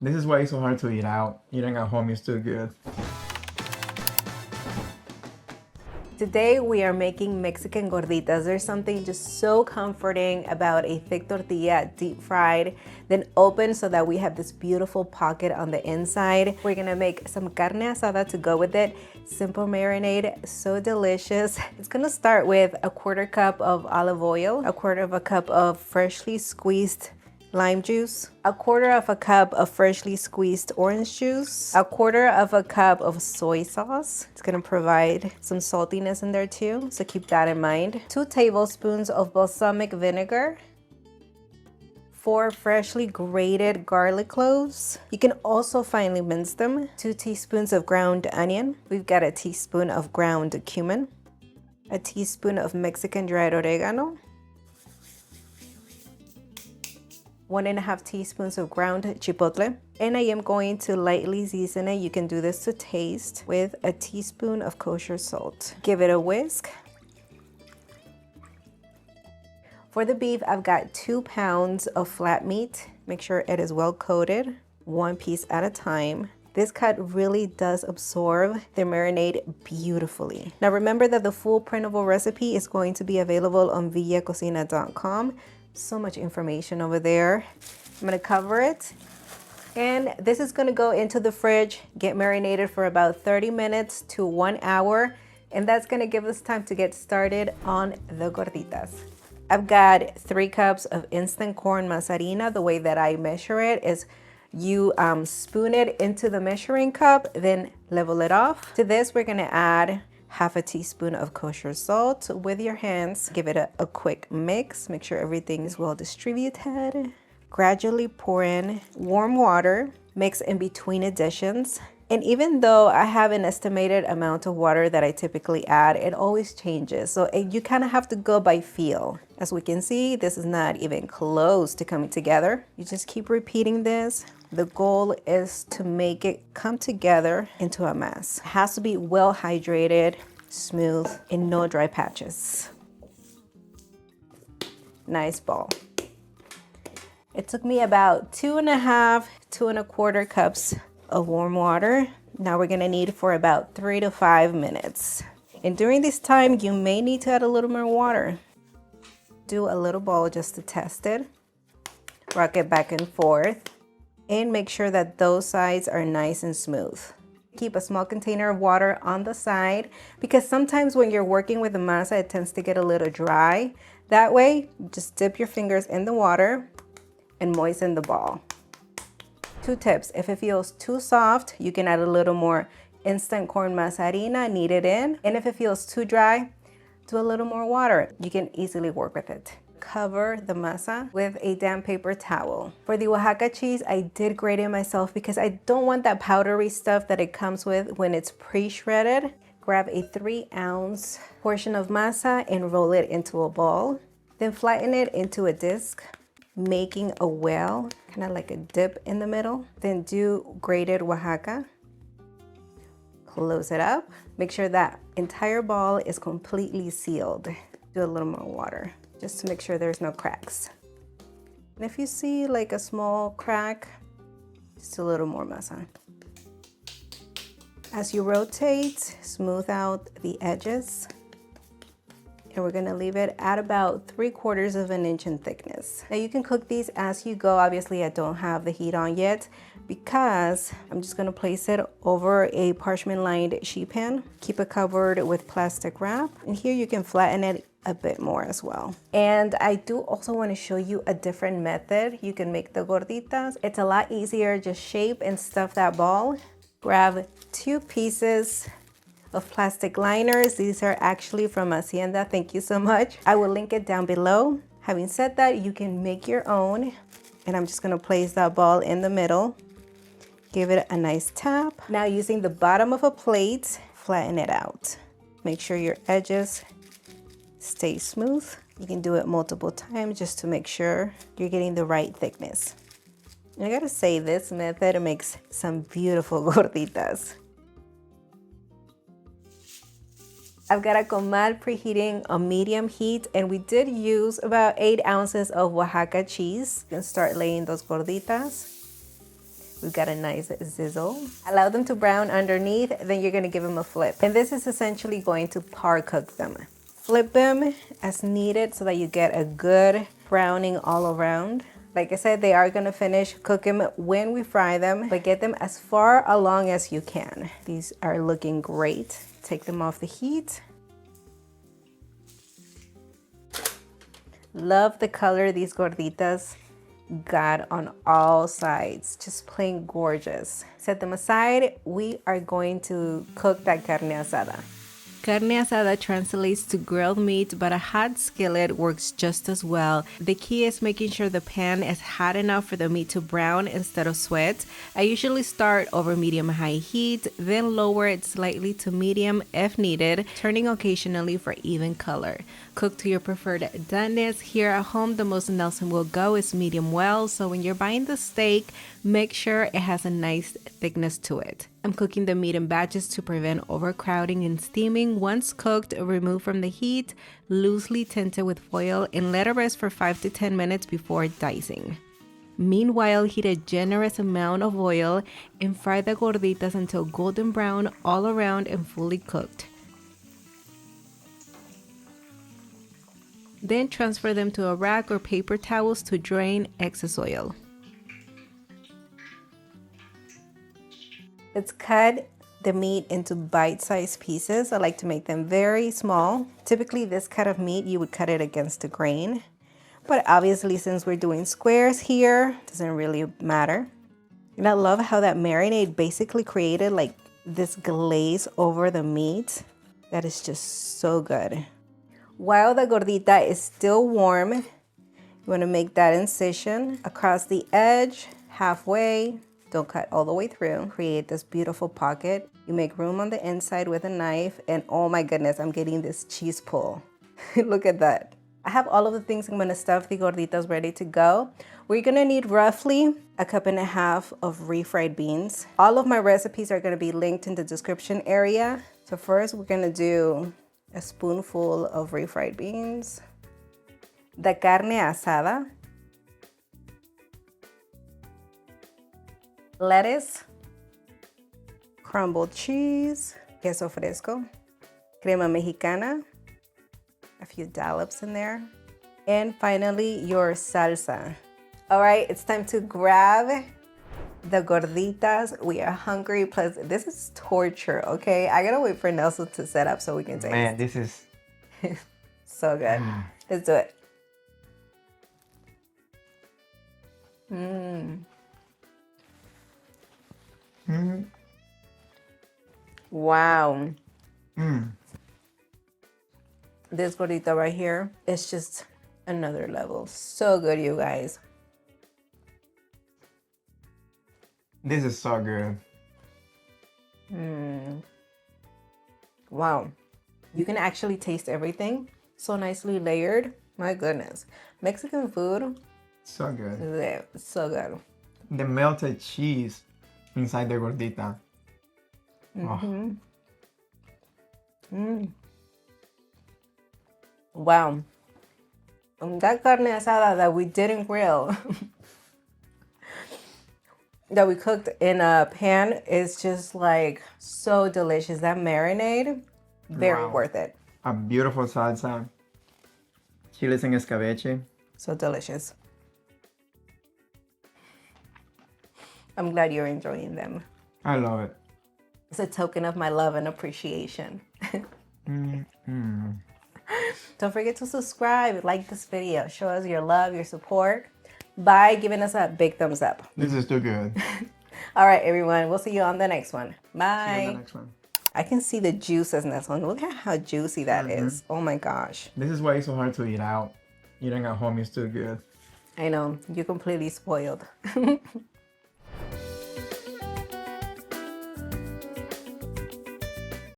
This is why it's so hard to eat out. Eating at home is too good. Today we are making Mexican gorditas. There's something just so comforting about a thick tortilla, deep fried, then open so that we have this beautiful pocket on the inside. We're gonna make some carne asada to go with it. Simple marinade, so delicious. It's gonna start with a 1/4 cup of olive oil, a 1/4 cup of freshly squeezed lime juice, a 1/4 cup of freshly squeezed orange juice, a 1/4 cup of soy sauce. It's gonna provide some saltiness in there too, so keep that in mind. 2 tablespoons of balsamic vinegar, 4 freshly grated garlic cloves. You can also finely mince them. 2 teaspoons of ground onion. We've got a teaspoon of ground cumin, a teaspoon of Mexican dried oregano, 1.5 teaspoons of ground chipotle, and I am going to lightly season it. You can do this to taste with a teaspoon of kosher salt. Give it a whisk. For the beef, I've got 2 pounds of flat meat. Make sure it is well coated, 1 piece at a time. This cut really does absorb the marinade beautifully. Now remember that the full printable recipe is going to be available on cocina.com. So much information over there. I'm gonna cover it. And this is gonna go into the fridge, get marinated for about 30 minutes to 1 hour. And that's gonna give us time to get started on the gorditas. I've got 3 cups of instant corn masa harina. The way that I measure it is you spoon it into the measuring cup, then level it off. To this, we're gonna add 1/2 teaspoon of kosher salt with your hands. Give it a quick mix. Make sure everything is well distributed. Gradually pour in warm water. Mix in between additions. And even though I have an estimated amount of water that I typically add, it always changes. So you kind of have to go by feel. As we can see, this is not even close to coming together. You just keep repeating this. The goal is to make it come together into a mass. It has to be well hydrated, smooth, and no dry patches. Nice ball. It took me about 2.5, 2 1/4 cups of warm water. Now we're gonna need for about 3 to 5 minutes. And during this time, you may need to add a little more water. Do a little ball just to test it. Rock it back and forth. And make sure that those sides are nice and smooth. Keep a small container of water on the side because sometimes when you're working with the masa, it tends to get a little dry. That way, just dip your fingers in the water and moisten the ball. 2 tips, if it feels too soft, you can add a little more instant corn masa harina, knead it in. And if it feels too dry, do a little more water. You can easily work with it. Cover the masa with a damp paper towel. For the Oaxaca cheese, I did grate it myself because I don't want that powdery stuff that it comes with when it's pre-shredded. Grab a 3-ounce portion of masa and roll it into a ball. Then flatten it into a disc, making a well, kind of like a dip in the middle. Then do grated Oaxaca. Close it up. Make sure that entire ball is completely sealed. Do a little more water, just to make sure there's no cracks. And if you see like a small crack, just a little more masa. As you rotate, smooth out the edges. And we're gonna leave it at about 3/4 of an inch in thickness. Now you can cook these as you go. Obviously I don't have the heat on yet because I'm just gonna place it over a parchment lined sheet pan. Keep it covered with plastic wrap. And here you can flatten it a bit more as well. And I do also want to show you a different method you can make the gorditas. It's a lot easier. Just shape and stuff that ball. Grab 2 pieces of plastic liners. These are actually from Hacienda. Thank you so much. I will link it down below. Having said that, you can make your own. And I'm just gonna place that ball in the middle. Give it a nice tap. Now using the bottom of a plate, flatten it out. Make sure your edges stay smooth. You can do it multiple times just to make sure you're getting the right thickness. And I gotta say, this method makes some beautiful gorditas. I've got a comal preheating on medium heat, and we did use about 8 ounces of Oaxaca cheese. You can start laying those gorditas. We've got a nice sizzle. Allow them to brown underneath, then you're gonna give them a flip. And this is essentially going to par cook them. Flip them as needed so that you get a good browning all around. Like I said, they are gonna finish cooking when we fry them, but get them as far along as you can. These are looking great. Take them off the heat. Love the color these gorditas got on all sides, just plain gorgeous. Set them aside. We are going to cook that carne asada. Carne asada translates to grilled meat, but a hot skillet works just as well. The key is making sure the pan is hot enough for the meat to brown instead of sweat. I usually start over medium-high heat, then lower it slightly to medium if needed, turning occasionally for even color. Cook to your preferred doneness. Here at home, the most Nelson will go is medium well, so when you're buying the steak, make sure it has a nice thickness to it. I'm cooking the meat in batches to prevent overcrowding and steaming. Once cooked, remove from the heat, loosely tinted with foil, and let it rest for 5 to 10 minutes before dicing. Meanwhile, heat a generous amount of oil and fry the gorditas until golden brown all around and fully cooked. Then transfer them to a rack or paper towels to drain excess oil. Let's cut the meat into bite-sized pieces. I like to make them very small. Typically, this cut of meat, you would cut it against the grain. But obviously, since we're doing squares here, it doesn't really matter. And I love how that marinade basically created like this glaze over the meat. That is just so good. While the gordita is still warm, you want to make that incision across the edge, halfway. Don't cut all the way through. Create this beautiful pocket. You make room on the inside with a knife, and oh my goodness, I'm getting this cheese pull. Look at that. I have all of the things I'm gonna stuff the gorditas ready to go. We're gonna need roughly 1.5 cups of refried beans. All of my recipes are gonna be linked in the description area. So first, we're gonna do a spoonful of refried beans. The carne asada. Lettuce, crumbled cheese, queso fresco, crema mexicana, a few dollops in there, and finally your salsa. All right, it's time to grab the gorditas. We are hungry, plus this is torture, okay? I gotta wait for Nelson to set up so we can taste. Man, this is so good. Let's do it. Wow. This gordita right here is just another level. So good, you guys. this is so good. Wow. You can actually taste everything. So nicely layered. My goodness. Mexican food. So good. It's so good. The melted cheese inside the gordita. Oh. Wow. That carne asada that we didn't grill, that we cooked in a pan, is just like so delicious. That marinade, very Wow. worth it. A beautiful salsa. Chiles en escabeche. So delicious. I'm glad you're enjoying them. I love it. It's a token of my love and appreciation. Don't forget to subscribe, like this video, show us your love, your support by giving us a big thumbs up. This is too good. All right, everyone. We'll see you on the next one. Bye. See you in the next one. I can see the juices in this one. Look at how juicy that is. Oh my gosh. This is why it's so hard to eat out. Eating at home is too good. I know. You're completely spoiled.